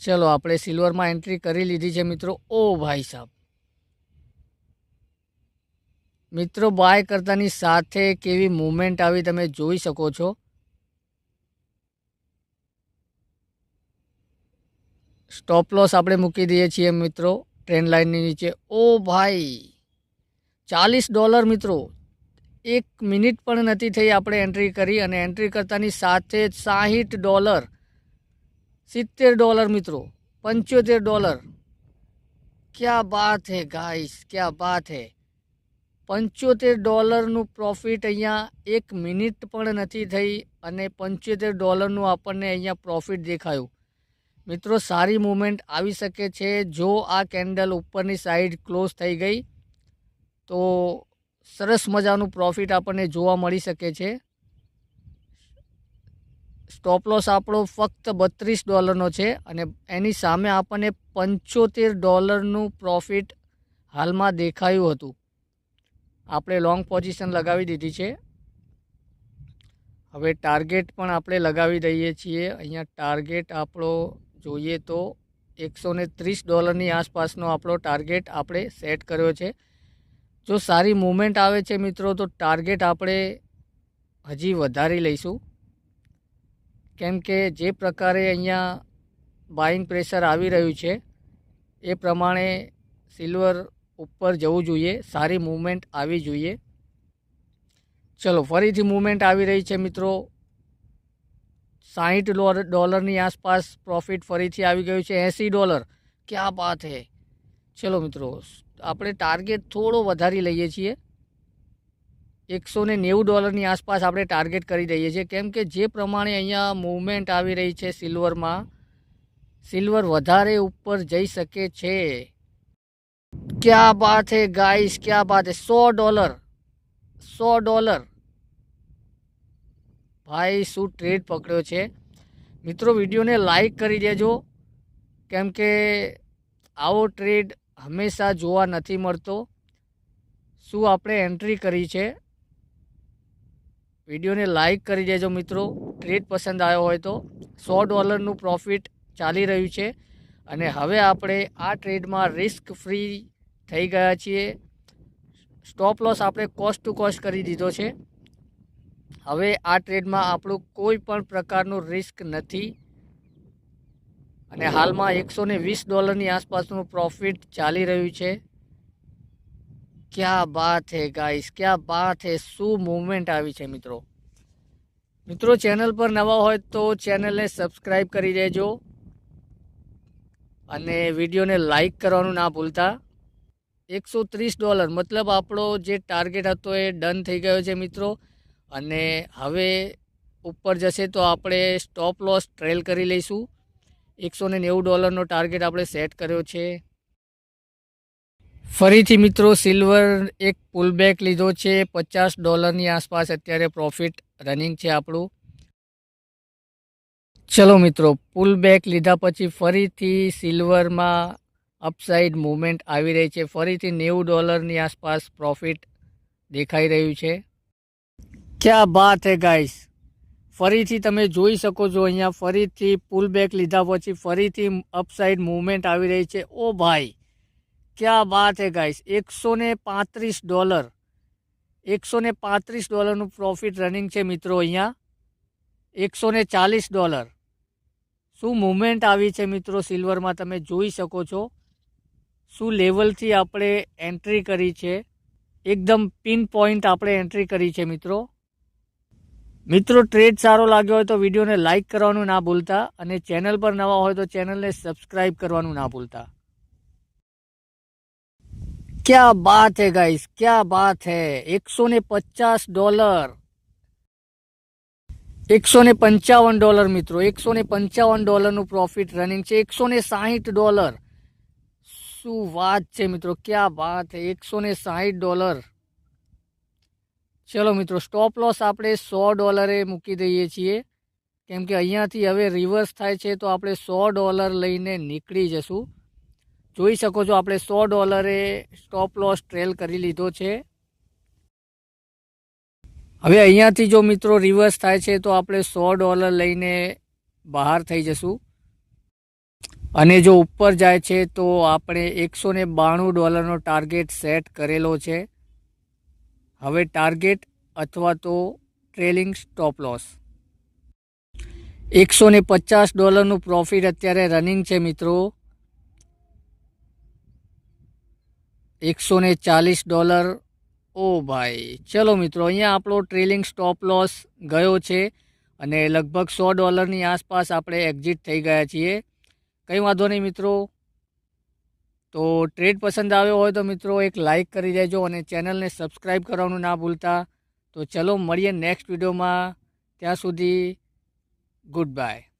चलो આપણે સિલ્વરમાં એન્ટ્રી કરી લીધી છે મિત્રો। ઓ ભાઈ સાહેબ, મિત્રો બાય કરતાની સાથે કેવી મૂવમેન્ટ આવી તમે જોઈ શકો છો। સ્ટોપ લોસ આપણે મૂકી દઈએ છીએ મિત્રો ટ્રેન્ડ લાઇનની નીચે। ઓ ભાઈ $40 મિત્રો, 1 મિનિટ પણ નથી થઈ આપણે એન્ટ્રી કરી અને એન્ટ્રી કરતાની સાથે જ $60, $70 મિત્રો, $75। क्या बात है गाइस, क्या बात है। $75નું પ્રોફિટ અહીંયા 1 મિનિટ પણ નથી થઈ અને $75નું આપણને અહીંયા પ્રોફિટ દેખાયું। મિત્રો સારી મૂવમેન્ટ આવી શકે છે જો આ કેન્ડલ ઉપરની સાઈડ ક્લોઝ થઈ ગઈ તો સરસ મજાનું પ્રોફિટ આપણને જોવા મળી શકે છે। સ્ટોપ લોસ આપણો ફક્ત $32નો છે અને એની સામે આપણને $75નું પ્રોફિટ હાલમાં દેખાયું હતું। આપણે લોંગ પોઝિશન લગાવી દીધી છે। હવે ટાર્ગેટ પણ આપણે લગાવી દઈએ છીએ। અહીંયા ટાર્ગેટ આપણો જોઈએ તો $130ની આસપાસનો આપણો ટાર્ગેટ આપણે સેટ કર્યો છે। જો સારી મૂવમેન્ટ આવે છે મિત્રો તો ટાર્ગેટ આપણે હજી વધારી લઈશું, કેમ કે જે પ્રકારે અહીંયા બાઇંગ પ્રેશર આવી રહ્યું છે એ પ્રમાણે સિલ્વર ઉપર જવું જોઈએ, સારી મૂવમેન્ટ આવી જોઈએ। ચલો ફરીથી મૂવમેન્ટ આવી રહી છે મિત્રો, $60ની આસપાસ પ્રોફિટ ફરીથી આવી ગયું છે। $80, ક્યાં બાત હે। ચલો મિત્રો આપણે ટાર્ગેટ થોડો વધારી લઈએ છીએ, $190ની આસપાસ આપણે ટાર્ગેટ કરી દઈએ છીએ, કેમ કે જે પ્રમાણે અહીંયા મૂવમેન્ટ આવી રહી છે સિલ્વરમાં, સિલ્વર વધારે ઉપર જઈ શકે છે। क्या बात है गाइस, क्या बात है। $100 ભાઈ શું ટ્રેડ પકડ્યો છે મિત્રો। વિડીયોને લાઈક કરી દેજો, કેમ કે આવો ટ્રેડ હંમેશા જોવા નથી મળતો। શું આપણે એન્ટ્રી કરી છે, વિડીયોને લાઈક કરી દેજો મિત્રો। ટ્રેડ પસંદ આવ્યો હોય તો $100નું પ્રોફિટ ચાલી રહ્યું છે અને હવે આપણે આ ટ્રેડમાં રિસ્ક ફ્રી થઈ ગયા છીએ। સ્ટોપ લોસ આપણે કોસ્ટ ટુ કોસ્ટ કરી દીધો છે। હવે આ ટ્રેડમાં આપણું કોઈ પણ પ્રકારનું રિસ્ક નથી અને હાલમાં $120ની આસપાસનું પ્રોફિટ ચાલી રહ્યું છે। ક્યા બાત હે ગાઈસ, ક્યા બાત હે। શું મૂવમેન્ટ આવી છે મિત્રો। મિત્રો ચેનલ પર નવા હોય તો ચેનલને સબસ્ક્રાઈબ કરી દેજો અને વિડીયોને લાઈક કરવાનું ના ભૂલતા। $130 મતલબ આપણો જે ટાર્ગેટ હતો એ ડન થઈ ગયો છે મિત્રો અને હવે ઉપર જશે તો આપણે સ્ટોપ લોસ ટ્રેલ કરી લઈશું। $190નો ટાર્ગેટ આપણે સેટ કર્યો છે। ફરીથી મિત્રો સિલ્વર એક પુલબેક લીધો છે, $50ની આસપાસ અત્યારે પ્રોફિટ રનિંગ છે આપણું। ચલો મિત્રો પુલબેક લીધા પછી ફરીથી સિલ્વરમાં અપસાઇડ મૂવમેન્ટ આવી રહી છે, ફરીથી $90ની આસપાસ પ્રોફિટ દેખાઈ રહ્યું છે। ક્યા બાત હે ગાઈસ, ફરીથી તમે જોઈ શકો છો અહીંયા ફરીથી પુલબેક લીધા પછી ફરીથી અપસાઇડ મૂવમેન્ટ આવી રહી છે। ઓ ભાઈ ક્યા બાત હે ગાઈસ, $135નું પ્રોફિટ રનિંગ છે મિત્રો। અહીંયા $140 શું મૂવમેન્ટ આવી છે મિત્રો સિલ્વરમાં તમે જોઈ શકો છો। શું લેવલથી આપણે એન્ટ્રી કરી છે, એકદમ પિન પોઈન્ટ આપણે એન્ટ્રી કરી છે મિત્રો। મિત્રો ટ્રેડ સારો લાગ્યો હોય તો વિડીયોને લાઈક કરવાનું ના ભૂલતા અને ચેનલ પર નવા હોય તો ચેનલને સબસ્ક્રાઈબ કરવાનું ના ભૂલતા। क्या बात है गाइस, क्या बात है। $150, $155 મિત્રો, $155નું પ્રોફિટ રનિંગ છે। $160 શું વાત છે મિત્રો, ક્યા બાત है। $160। ચલો મિત્રો સ્ટોપ લોસ આપણે $100 મૂકી દઈએ છીએ, કેમ કે અહીંયાથી હવે રિવર્સ થાય છે તો આપણે $100 લઈને નીકળી જશું। જોઈ શકો છો આપણે $100 સ્ટોપ લોસ ટ્રેલ કરી લીધો છે। હવે અહીંયાથી જો મિત્રો રિવર્સ થાય છે તો આપણે $100 લઈને બહાર થઈ જશું। અને જો ઉપર જાય છે તો આપણે $192નો ટાર્ગેટ સેટ કરેલો છે. હવે ટાર્ગેટ અથવા તો ટ્રેલિંગ સ્ટોપ લોસ $150નું પ્રોફિટ અત્યારે રનિંગ છે મિત્રો. $140. ઓ ભાઈ, ચલો મિત્રો, અહીંયા આપણો ટ્રેલિંગ સ્ટોપ લોસ ગયો છે અને લગભગ $100ની આસપાસ આપણે એક્ઝિટ થઈ ગયા છીએ. કંઈ વાંધો નહીં મિત્રો. તો ટ્રેડ પસંદ આવ્યો હોય તો મિત્રો એક લાઇક કરી દેજો અને ચેનલને સબસ્ક્રાઈબ કરવાનું ના ભૂલતા. તો ચલો મળીએ નેક્સ્ટ વિડીયોમાં. ત્યાં સુધી ગુડ બાય.